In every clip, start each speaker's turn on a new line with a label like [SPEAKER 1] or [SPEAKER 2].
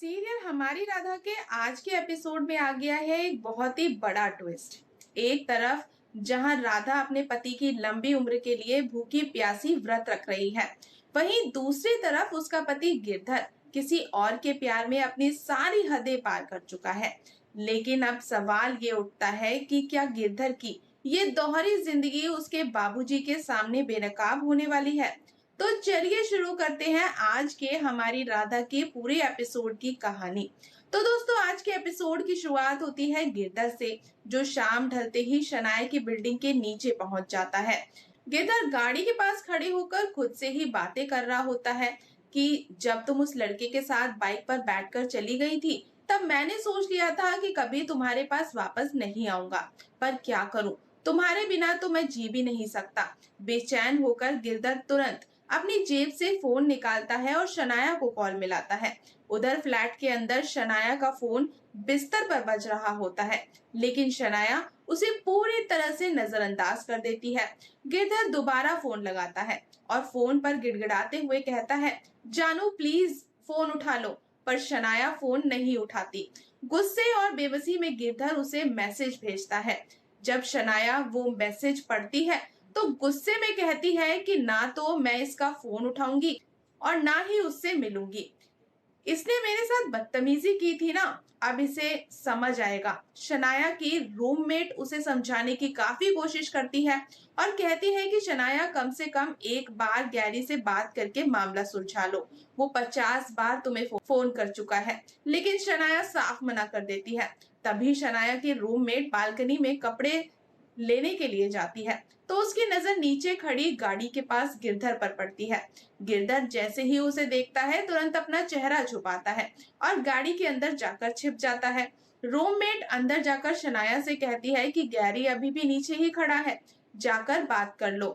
[SPEAKER 1] Serial हमारी राधा के आज के एपिसोड में आ गया है एक बहुत ही बड़ा ट्विस्ट। एक तरफ जहां राधा अपने पति की लंबी उम्र के लिए भूखी प्यासी व्रत रख रही है, वहीं दूसरी तरफ उसका पति गिरधर किसी और के प्यार में अपनी सारी हदें पार कर चुका है। लेकिन अब सवाल ये उठता है कि क्या गिरधर की ये दोहरी जिंदगी उसके बाबूजी के सामने बेनकाब होने वाली है। तो चलिए शुरू करते हैं आज के हमारी राधा के पूरे एपिसोड की कहानी। तो दोस्तों, आज के एपिसोड की शुरुआत होती है गिरधर से, जो शाम ढलते ही शनाया की बिल्डिंग के नीचे पहुंच जाता है। गिरधर गाड़ी के पास खड़े होकर खुद से ही बातें कर रहा होता है कि जब तुम उस लड़के के साथ बाइक पर बैठकर चली गई थी, तब मैंने सोच लिया था कि कभी तुम्हारे पास वापस नहीं आऊंगा, पर क्या करूं, तुम्हारे बिना तो मैं जी भी नहीं सकता। बेचैन होकर गिरधर तुरंत अपनी जेब से फोन निकालता है और शनाया को कॉल मिलाता है। उधर फ्लैट के अंदर शनाया का फोन बिस्तर पर बज रहा होता है, लेकिन शनाया उसे पूरी तरह से नजरअंदाज कर देती है। गिरधर दोबारा फोन लगाता है और फोन पर गिड़गिड़ाते हुए कहता है, जानू प्लीज फोन उठा लो, पर शनाया फोन नहीं उठाती। गुस्से और बेबसी में गिरधर उसे मैसेज भेजता है। जब शनाया वो मैसेज पढ़ती है तो गुस्से में कहती है कि ना तो मैं इसका फोन उठाऊंगी और ना ही उससे मिलूंगी। इसने मेरे साथ बदतमीजी की थी ना, अब इसे समझ आएगा। शनाया की रूममेट उसे समझाने की काफी कोशिश करती है और कहती है कि शनाया कम से कम एक बार गैरी से बात करके मामला सुलझा लो, वो 50 बार तुम्हें फोन कर चुका है। लेकिन शनाया साफ मना कर देती है। तभी शनाया की रूममेट बालकनी में कपड़े लेने के लिए जाती है तो उसकी नजर नीचे खड़ी गाड़ी के पास गिरधर पर पड़ती है। गिरधर जैसे ही उसे देखता है तुरंत अपना चेहरा छुपाता है और गाड़ी के अंदर जाकर छिप जाता है। रूममेट अंदर जाकर शनाया से कहती है कि गैरी अभी भी नीचे ही खड़ा है, जाकर बात कर लो,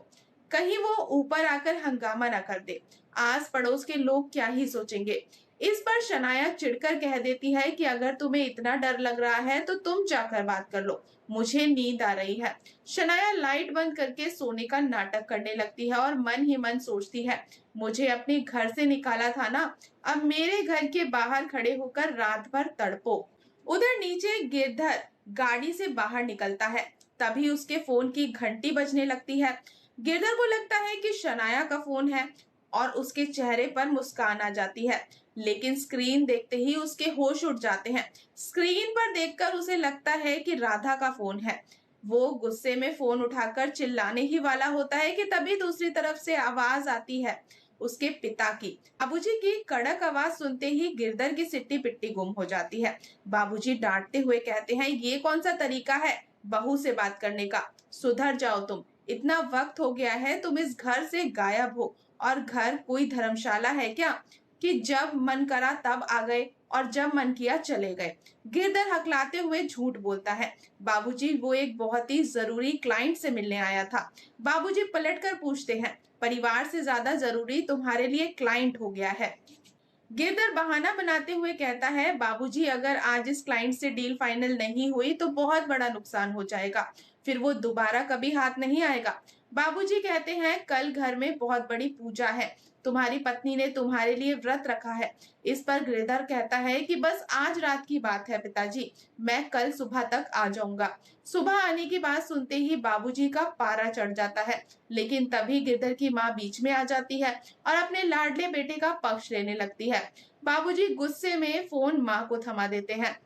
[SPEAKER 1] कहीं वो ऊपर आकर हंगामा ना कर दे, आस पड़ोस के लोग क्या ही सोचेंगे। इस पर शनाया चिढ़कर कह देती है कि अगर तुम्हें इतना डर लग रहा है तो तुम जाकर बात कर लो, मुझे नींद आ रही है। शनाया लाइट बंद करके सोने का नाटक करने लगती है और मन ही मन सोचती है, मुझे अपने घर से निकाला था ना, अब मेरे घर के बाहर खड़े होकर रात भर तड़पो। उधर नीचे गिरधर गाड़ी से बाहर निकलता है, तभी उसके फोन की घंटी बजने लगती है। गिरधर को लगता है कि शनाया का फोन है और उसके चेहरे पर मुस्कान आ जाती है, लेकिन स्क्रीन देखते ही उसके होश उड़ जाते हैं। स्क्रीन पर देखकर उसे लगता है कि राधा का फोन है। वो गुस्से में फोन उठाकर चिल्लाने ही वाला होता है कि तभी दूसरी तरफ से आवाज आती है उसके पिता की। बाबूजी की कड़क आवाज सुनते ही गिरधर की सिट्टी पिट्टी गुम हो जाती है। बाबूजी डांटते हुए कहते हैं, ये कौन सा तरीका है बहू से बात करने का, सुधर जाओ तुम, इतना वक्त हो गया है तुम इस घर से गायब हो, और घर कोई धर्मशाला है क्या कि जब मन करा तब आ गए और जब मन किया चले गए। गिरधर हकलाते हुए झूठ बोलता है, बाबूजी वो एक बहुत ही जरूरी क्लाइंट से मिलने आया था। बाबूजी पलटकर पूछते हैं, परिवार से ज्यादा जरूरी तुम्हारे लिए क्लाइंट हो गया है। गिरधर बहाना बनाते हुए कहता है, बाबूजी अगर आज इस क्लाइंट से डील फाइनल नहीं हुई तो बहुत बड़ा नुकसान हो जाएगा, फिर वो दोबारा कभी हाथ नहीं आएगा। बाबूजी कहते हैं, कल घर में बहुत बड़ी पूजा है, तुम्हारी पत्नी ने तुम्हारे लिए व्रत रखा है। इस पर गिरधर कहता है कि बस आज रात की बात है पिताजी, मैं कल सुबह तक आ जाऊंगा। सुबह आने की बात सुनते ही बाबूजी का पारा चढ़ जाता है, लेकिन तभी गिरधर की माँ बीच में आ जाती है और अपने लाडले बेटे का पक्ष लेने लगती है। बाबूजी गुस्से में फोन माँ को थमा देते हैं।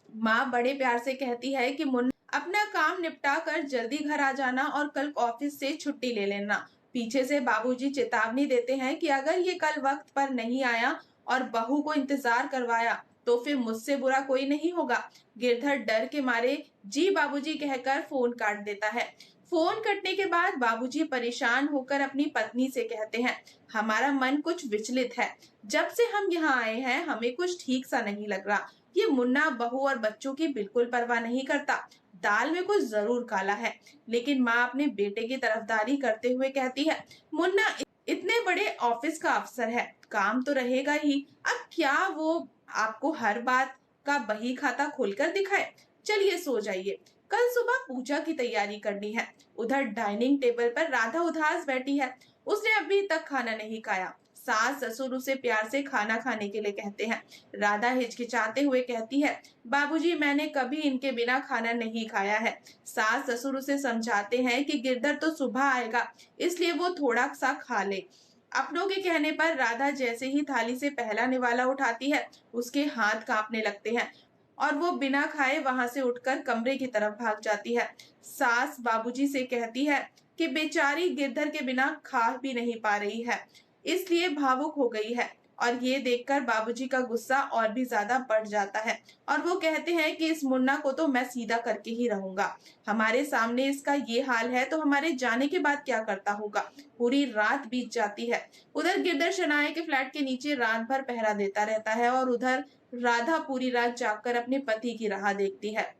[SPEAKER 1] माँ बड़े प्यार से कहती है कि मुन्ना अपना काम निपटा कर जल्दी घर आ जाना और कल ऑफिस से छुट्टी ले लेना। पीछे से बाबूजी चेतावनी देते हैं कि अगर ये कल वक्त पर नहीं आया और बहू को इंतजार करवाया तो फिर मुझसे बुरा कोई नहीं होगा। गिरधर डर के मारे जी बाबूजी कहकर फोन काट देता है। फोन कटने के बाद बाबूजी परेशान होकर अपनी पत्नी से कहते हैं, हमारा मन कुछ विचलित है, जब से हम यहाँ आए हैं हमें कुछ ठीक सा नहीं लग रहा। ये मुन्ना बहू और बच्चों की बिल्कुल परवाह नहीं करता, दाल में कुछ जरूर काला है। लेकिन माँ अपने बेटे की तरफदारी करते हुए कहती है, मुन्ना इतने बड़े ऑफिस का अफसर है, काम तो रहेगा ही, अब क्या वो आपको हर बात का बही खाता खोलकर दिखाए। चलिए सो जाइए, कल सुबह पूजा की तैयारी करनी है। उधर डाइनिंग टेबल पर राधा उदास बैठी है, उसने अभी तक खाना नहीं खाया। सास ससुर उसे प्यार से खाना खाने के लिए कहते हैं। राधा हिचकिचाते हुए कहती है, बाबूजी मैंने कभी इनके बिना खाना नहीं खाया है। सास ससुर उसे समझाते हैं कि गिरधर तो सुबह आएगा, इसलिए वो थोड़ा सा खा ले। अपनों के कहने पर राधा जैसे ही थाली से पहला निवाला उठाती है, उसके हाथ कांपने लगते हैं और वो बिना खाए वहां से उठकर कमरे की तरफ भाग जाती है। सास बाबूजी से कहती है कि बेचारी गिरधर के बिना खा भी नहीं पा रही है, इसलिए भावुक हो गई है। और ये देखकर बाबूजी का गुस्सा और भी ज्यादा बढ़ जाता है और वो कहते हैं कि इस मुन्ना को तो मैं सीधा करके ही रहूंगा। हमारे सामने इसका ये हाल है तो हमारे जाने के बाद क्या करता होगा। पूरी रात बीत जाती है। उधर गिरधर शनाया के फ्लैट के नीचे रात भर पहरा देता रहता है और उधर राधा पूरी रात जागकर अपने पति की राह देखती है।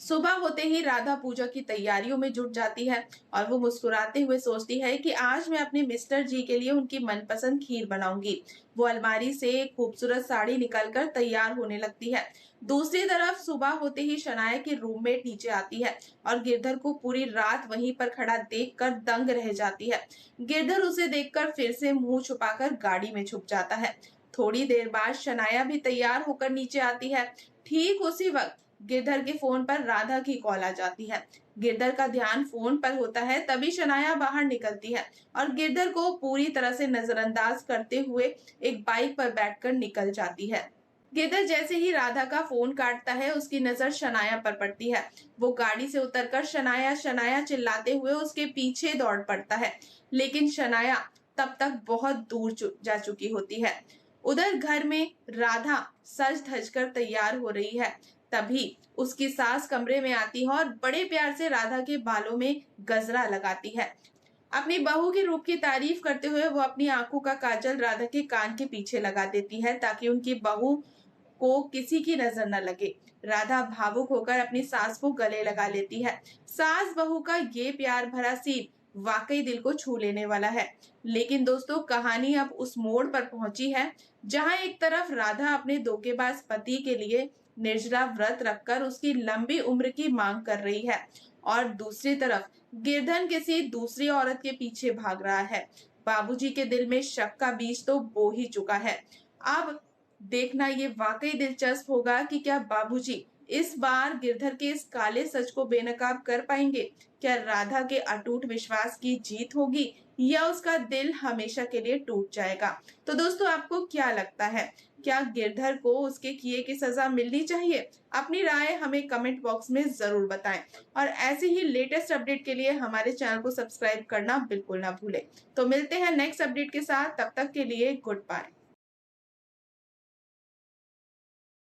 [SPEAKER 1] सुबह होते ही राधा पूजा की तैयारियों में जुट जाती है और वो मुस्कुराते हुए सोचती है कि आज मैं अपने मिस्टर जी के लिए उनकी मनपसंद खीर बनाऊंगी। वो अलमारी से एक खूबसूरत साड़ी निकालकर तैयार होने लगती है। दूसरी तरफ सुबह होते ही शनाया की रूममेट नीचे आती है और गिरधर को पूरी रात वहीं पर खड़ा देखकर दंग रह जाती है। गिरधर उसे देखकर फिर से मुंह छुपाकर गाड़ी में छुप जाता है। थोड़ी देर बाद शनाया भी तैयार होकर नीचे आती है। ठीक उसी वक्त गिरधर के फोन पर राधा की कॉल आ जाती है। गिरधर का ध्यान फोन पर होता है, तभी शनाया बाहर निकलती है और गिरधर को पूरी तरह से नजरअंदाज करते हुए एक बाइक पर बैठकर निकल जाती है। गिरधर जैसे ही राधा का फोन काटता है, उसकी नजर शनाया पर पड़ती है। वो गाड़ी से उतरकर शनाया शनाया चिल्लाते हुए उसके पीछे दौड़ पड़ता है, लेकिन शनाया तब तक बहुत दूर जा चुकी होती है। उधर घर में राधा सज धज कर तैयार हो रही है। तभी उसकी सास कमरे में आती है और बड़े प्यार से राधा के बालों में गजरा लगाती है। अपनी बहू के रूप की तारीफ करते हुए वो अपनी आंखों का काजल राधा के कान के पीछे लगा देती है ताकि उनकी बहू को किसी की नजर न लगे। राधा भावुक होकर अपनी सास को गले लगा लेती है। सास बहू का ये प्यार भरा सीन वाकई दिल को छू लेने वाला है। लेकिन दोस्तों, कहानी अब उस मोड़ पर पहुंची है जहां एक तरफ राधा अपने धोखेबाज पति के लिए निर्जला व्रत रखकर उसकी लंबी उम्र की मांग कर रही है और दूसरी तरफ गिरधर किसी दूसरी औरत के पीछे भाग रहा है। बाबूजी के दिल में शक का बीज तो बो ही चुका है। अब देखना ये वाकई दिलचस्प होगा कि क्या बाबूजी इस बार गिरधर के इस काले सच को बेनकाब कर पाएंगे। क्या राधा के अटूट विश्वास की जीत होगी या उसका दिल हमेशा के लिए टूट जाएगा। तो दोस्तों, आपको क्या लगता है, क्या गिरधर को उसके किए की सजा मिलनी चाहिए? अपनी राय हमें कमेंट बॉक्स में जरूर बताएं और ऐसे ही लेटेस्ट अपडेट के लिए हमारे चैनल को सब्सक्राइब करना बिल्कुल ना भूलें। तो मिलते हैं नेक्स्ट अपडेट के साथ, तब तक के लिए गुड बाय।